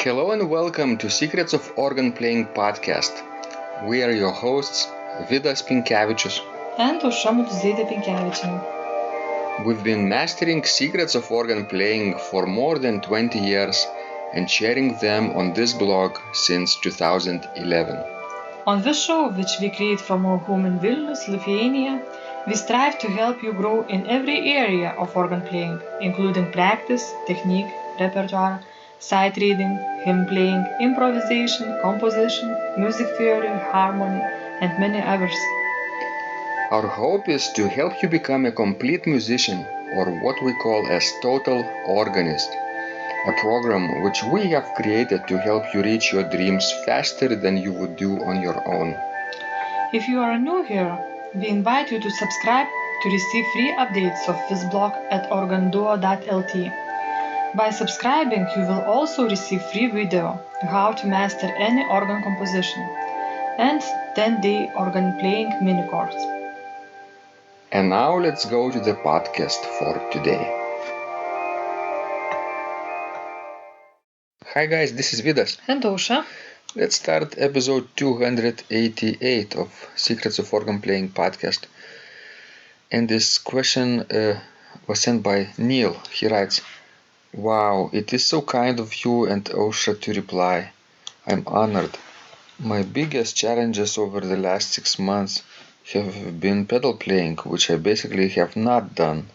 Hello and welcome to Secrets of Organ Playing podcast. We are your hosts, Vidas Pinkevičius and Ausra Pinkevičienė. We've been mastering secrets of organ playing for more than 20 years and sharing them on this blog since 2011. On this show, which we create from our home in Vilnius, Lithuania, we strive to help you grow in every area of organ playing, including practice, technique, repertoire, sight reading, hymn playing, improvisation, composition, music theory, harmony, and many others. Our hope is to help you become a complete musician, or what we call as total organist, a program which we have created to help you reach your dreams faster than you would do on your own. If you are new here, we invite you to subscribe to receive free updates of this blog at organduo.lt. By subscribing, you will also receive free video how to master any organ composition and 10-day organ playing mini course. And now let's go to the podcast for today. Hi guys, this is Vidas. And Ausra. Let's start episode 288 of Secrets of Organ Playing podcast. And this question was sent by Neil. He writes, "Wow, it is so kind of you and Ausra to reply. I'm honored. My biggest challenges over the last 6 months have been pedal playing, which I basically have not done,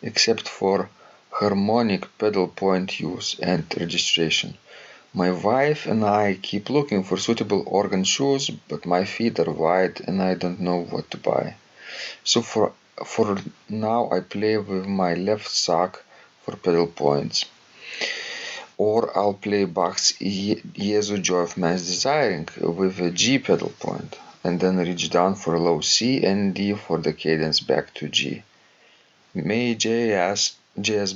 except for harmonic pedal point use and registration. My wife and I keep looking for suitable organ shoes, but my feet are wide and I don't know what to buy. So for now I play with my left sock for pedal points. Or I'll play Bach's Jesu, Joy of Man's Desiring with a G pedal point, and then reach down for a low C and D for the cadence back to G. May J.S.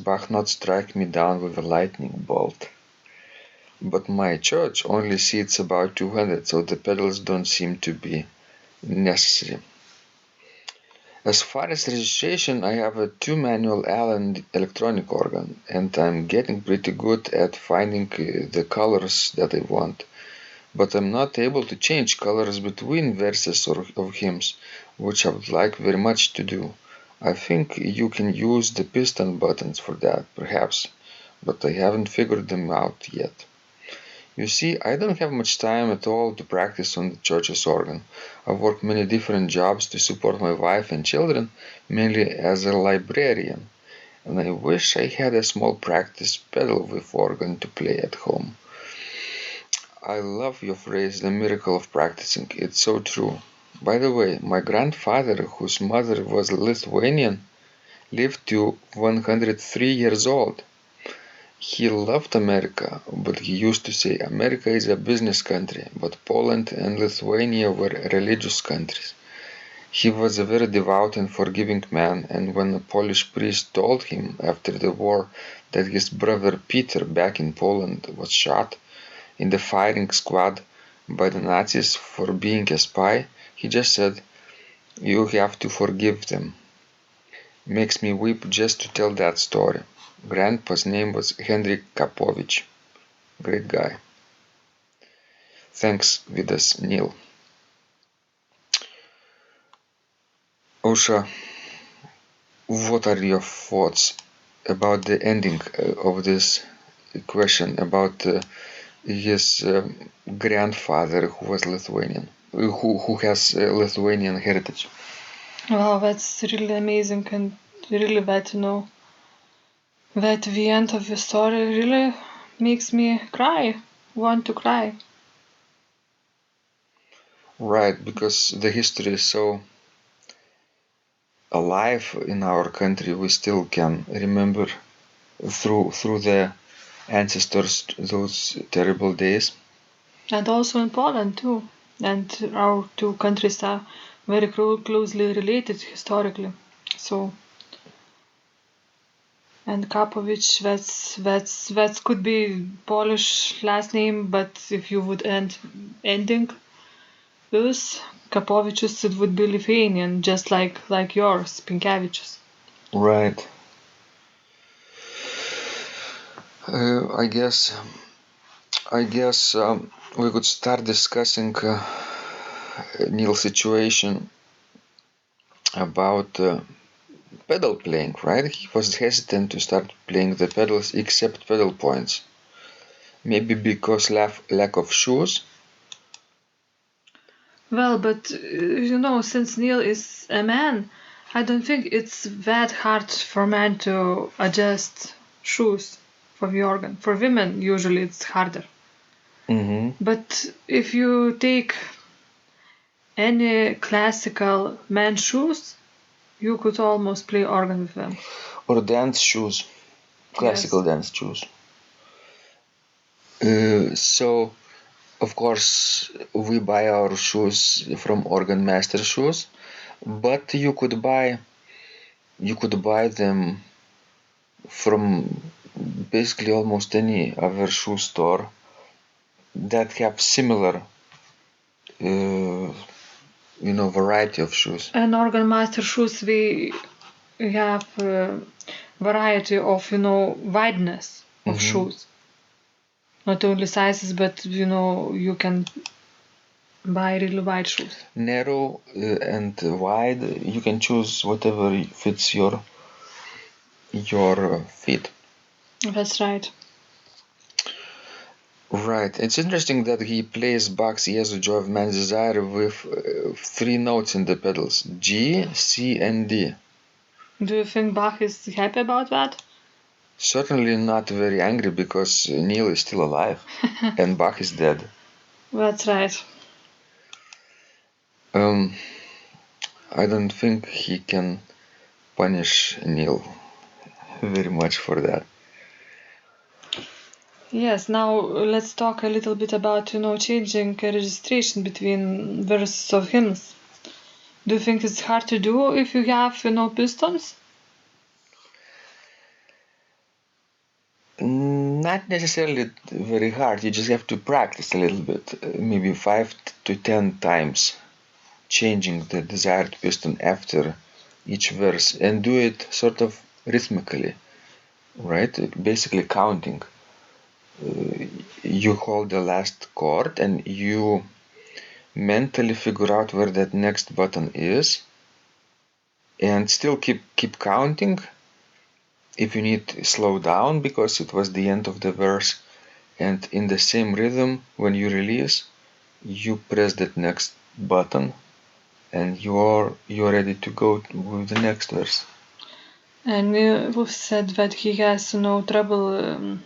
Bach not strike me down with a lightning bolt. But my church only seats about 200, so the pedals don't seem to be necessary. As far as registration, I have a 2-manual Allen electronic organ, and I'm getting pretty good at finding the colors that I want. But I'm not able to change colors between verses of hymns, which I would like very much to do. I think you can use the piston-buttons for that, perhaps, but I haven't figured them out yet. You see, I don't have much time at all to practice on the church's organ. I've worked many different jobs to support my wife and children, mainly as a librarian, and I wish I had a small practice pedal with organ to play at home. I love your phrase, the miracle of practicing. It's so true. By the way, my grandfather, whose mother was Lithuanian, lived to 103 years old. He loved America, but he used to say America is a business country, but Poland and Lithuania were religious countries. He was a very devout and forgiving man, and when a Polish priest told him after the war that his brother Peter back in Poland was shot in the firing squad by the Nazis for being a spy, he just said, "You have to forgive them." Makes me weep just to tell that story. Grandpa's name was Henryk Kapovich. Great guy. Thanks, Vidas Neil. Ausra, what are your thoughts about the ending of this question about his grandfather who was Lithuanian, who has Lithuanian heritage? Wow, that's really amazing and really bad to know. That the end of the story really makes me want to cry. Right, because the history is so alive in our country, we still can remember through the ancestors those terrible days. And also in Poland too. And our two countries are very closely related historically. So. And Kapovich, that's could be Polish last name, but if you would ending this Kapovičius, it would be Lithuanian, just like yours, Pinkevičius. Right. I guess I guess we could start discussing Neil's situation about pedal playing, right? He was hesitant to start playing the pedals except pedal points. Maybe because lack of shoes. Well, but since Neil is a man, I don't think it's that hard for men to adjust shoes for the organ. For women, usually it's harder. Mm-hmm. But if you take any classical man shoes, you could almost play organ with them. Or dance shoes, classical dance shoes. So, of course, we buy our shoes from Organ Master Shoes, but you could buy them from basically almost any other shoe store that have similar variety of shoes. And Organ Master Shoes, we have variety of wideness of shoes, not only sizes, but you can buy really wide shoes. Narrow and wide, you can choose whatever fits your feet. That's right. Right. It's interesting that he plays Bach's Jesu, Joy of Man's Desire with 3 notes in the pedals: G, C, and D. Do you think Bach is happy about that? Certainly not very angry, because Neil is still alive and Bach is dead. That's right. I don't think he can punish Neil very much for that. Yes, now let's talk a little bit about changing registration between verses of hymns. Do you think it's hard to do if you have pistons? Not necessarily very hard. You just have to practice a little bit, maybe 5 to 10 times, changing the desired piston after each verse, and do it sort of rhythmically, right? Basically counting. You hold the last chord and you mentally figure out where that next button is, and still keep counting. If you need to slow down because it was the end of the verse, and in the same rhythm, when you release, you press that next button and you're ready to go with the next verse. And Wolf said that he has no trouble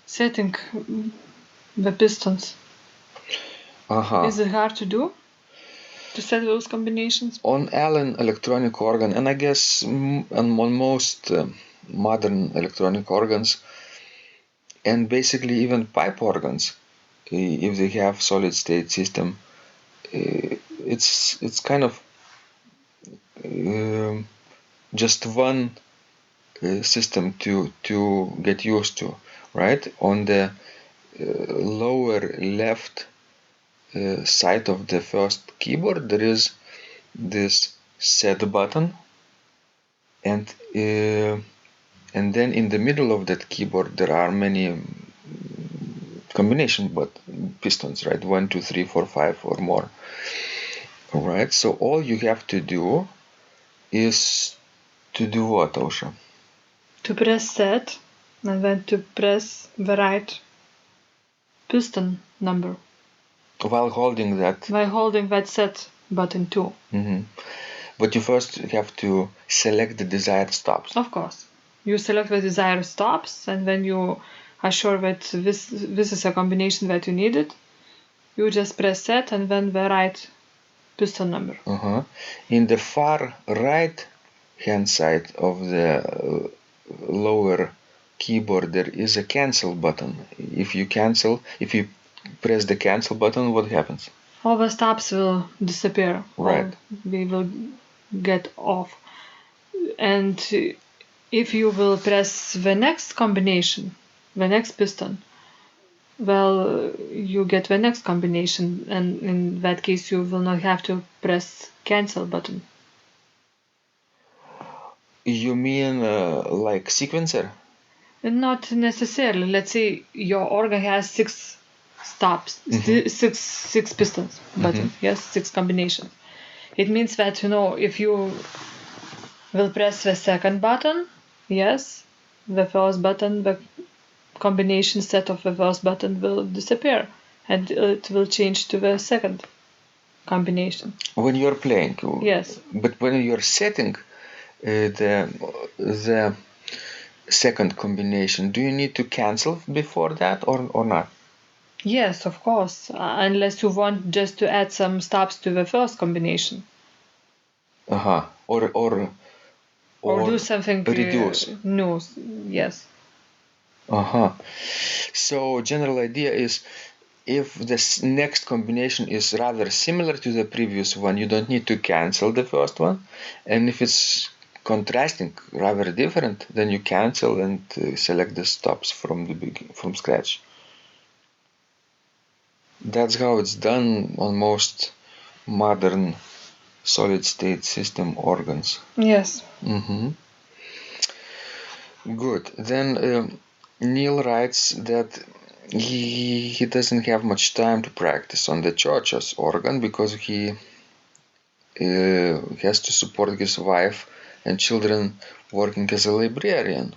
setting the pistons. Is it hard to do? To set those combinations? On Allen electronic organ, and I guess on most modern electronic organs, and basically even pipe organs, if they have solid state system, it's kind of just one system to get used to, right? On the lower left side of the first keyboard, there is this set button, and then in the middle of that keyboard there are many combination pistons, right? 1, 2, 3, 4, 5 or more. All right, so all you have to do is to do what, Ausra? To press set and then to press the right piston number. While holding that set button too. But you first have to select the desired stops. Of course. You select the desired stops, and when you are sure that this is a combination that you needed, you just press set and then the right piston number. In the far right hand side of the lower keyboard, there is a cancel button. If you press the cancel button, what happens? All the stops will disappear. Right. They will get off. And if you will press the next combination, the next piston, well, you get the next combination, and in that case you will not have to press cancel button. You mean like sequencer? Not necessarily. Let's say your organ has 6 stops, six pistons buttons, yes, 6 combinations. It means that, if you will press the second button, yes, the first button, the combination set of the first button will disappear and it will change to the second combination. When you're playing? Yes. But when you're setting the second combination, do you need to cancel before that or not? Yes, of course, unless you want just to add some stops to the first combination. Or do something reduce. No, yes. So general idea is, if this next combination is rather similar to the previous one, you don't need to cancel the first one, and if it's contrasting, rather different, then you cancel and select the stops from scratch. That's how it's done on most modern solid-state system organs. Yes. Good. Then Neil writes that he doesn't have much time to practice on the church's organ because he has to support his wife and children working as a librarian.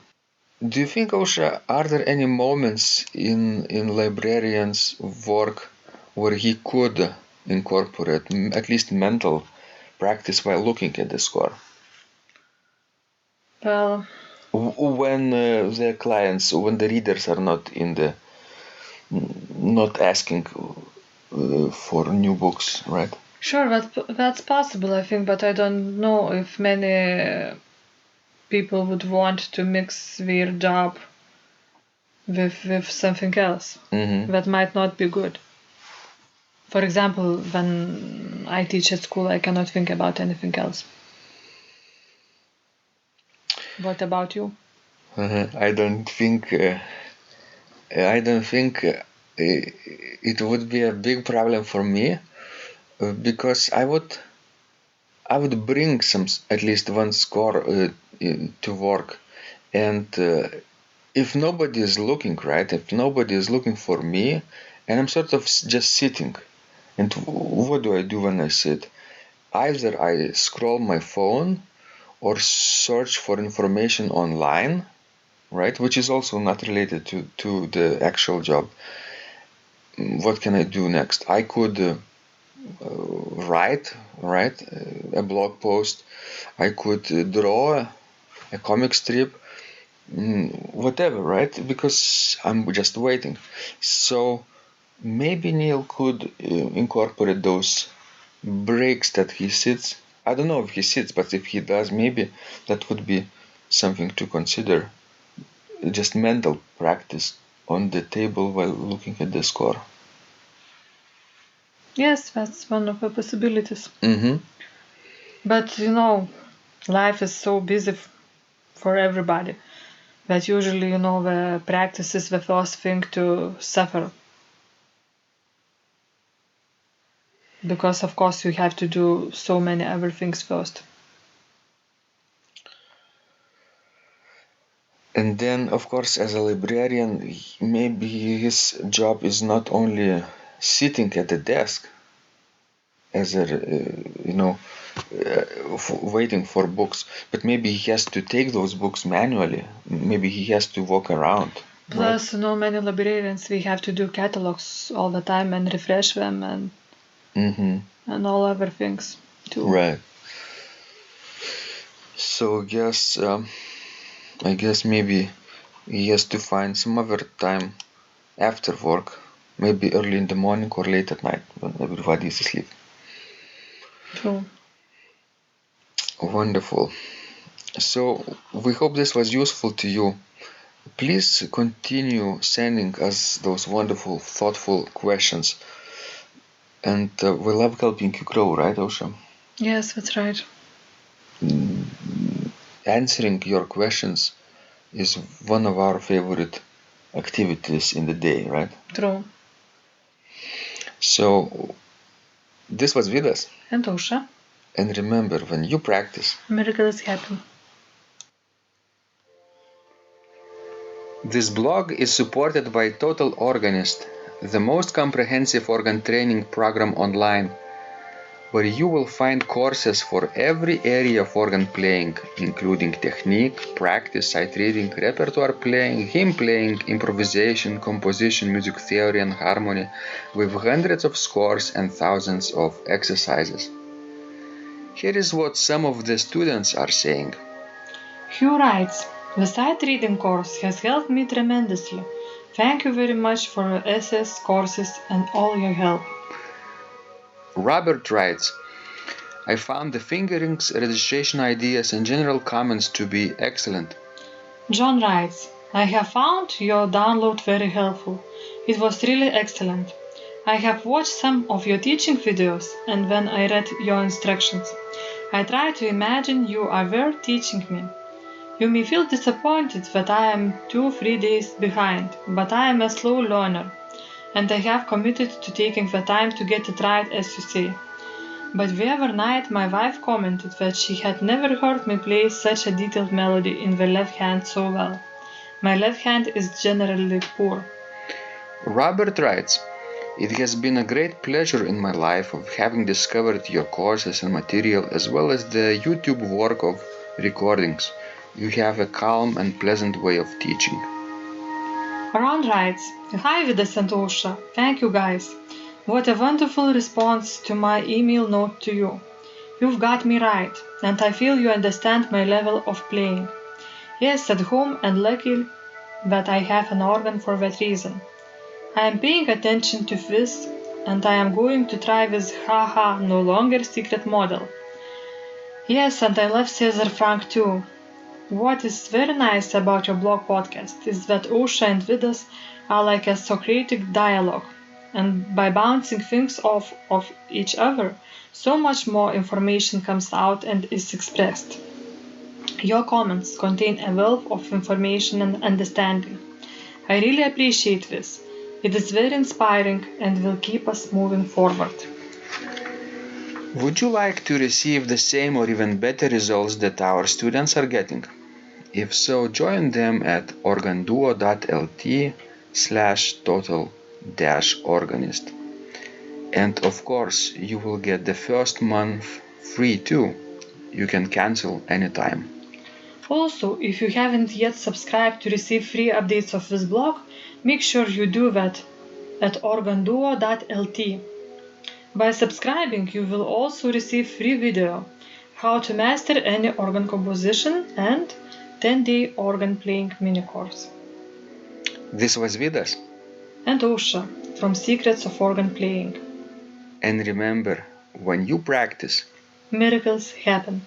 Do you think, Ausra, are there any moments in librarian's work where he could incorporate at least mental practice while looking at the score? Well, when the clients, when the readers are not asking for new books, right? Sure, that's possible, I think, but I don't know if many people would want to mix their job with something else. That might not be good. For example, when I teach at school, I cannot think about anything else. What about you? I don't think it would be a big problem for me, because I would bring at least one score to work, and if nobody is looking, right? If nobody is looking for me, and I'm sort of just sitting, and what do I do when I sit? Either I scroll my phone or search for information online, right? Which is also not related to the actual job. What can I do next? I could write a blog post. I could draw a comic strip, whatever, right? Because I'm just waiting. So maybe Neil could incorporate those breaks that he sits. I don't know if he sits, but if he does, maybe that would be something to consider. Just mental practice on the table while looking at the score. Yes, that's one of the possibilities. But life is so busy for everybody that usually, the practice is the first thing to suffer. Because, of course, you have to do so many other things first. And then, of course, as a librarian, maybe his job is not only sitting at the desk as a, waiting for books, but maybe he has to take those books manually. Maybe he has to walk around. Plus, right? Many librarians, we have to do catalogs all the time and refresh them and all other things too. Right. So I guess maybe he has to find some other time after work, maybe early in the morning or late at night when everybody is asleep. True. Wonderful. So we hope this was useful to you. Please continue sending us those wonderful, thoughtful questions. And we love helping you grow, right, Ausra? Yes, that's right. Answering your questions is one of our favorite activities in the day, right? True. So this was Vidas. And Ausra. And remember, when you practice, miracles happen. This blog is supported by Total Organist, the most comprehensive organ training program online, where you will find courses for every area of organ playing, including technique, practice, sight reading, repertoire playing, hymn playing, improvisation, composition, music theory and harmony, with hundreds of scores and thousands of exercises. Here is what some of the students are saying. Hugh writes, "The sight reading course has helped me tremendously. Thank you very much for your essays, courses, and all your help." Robert writes, "I found the fingerings, registration ideas, and general comments to be excellent." John writes, "I have found your download very helpful. It was really excellent. I have watched some of your teaching videos, and when I read your instructions, I tried to imagine you were teaching me. You may feel disappointed that I am 2-3 days behind, but I am a slow learner, and I have committed to taking the time to get it right, as you say. But the other night my wife commented that she had never heard me play such a detailed melody in the left hand so well. My left hand is generally poor." Robert writes, "It has been a great pleasure in my life of having discovered your courses and material, as well as the YouTube work of recordings. You have a calm and pleasant way of teaching." Ron writes, "Hi Vidas and Ausra, thank you guys. What a wonderful response to my email note to you. You've got me right, and I feel you understand my level of playing. Yes, at home, and lucky that I have an organ for that reason. I am paying attention to this, and I am going to try this no longer secret model. Yes, and I love Cesar Frank too. What is very nice about your blog podcast is that Ausra and Vidas are like a Socratic dialogue, and by bouncing things off of each other, so much more information comes out and is expressed. Your comments contain a wealth of information and understanding. I really appreciate this. It is very inspiring and will keep us moving forward." Would you like to receive the same or even better results that our students are getting? If so, join them at organduo.lt/total-organist. And of course, you will get the first month free too. You can cancel anytime. Also, if you haven't yet subscribed to receive free updates of this blog, make sure you do that at organduo.lt. By subscribing, you will also receive free video, how to master any organ composition, and 10-day organ playing mini course. This was Vidas. And Ausra from Secrets of Organ Playing. And remember, when you practice, miracles happen.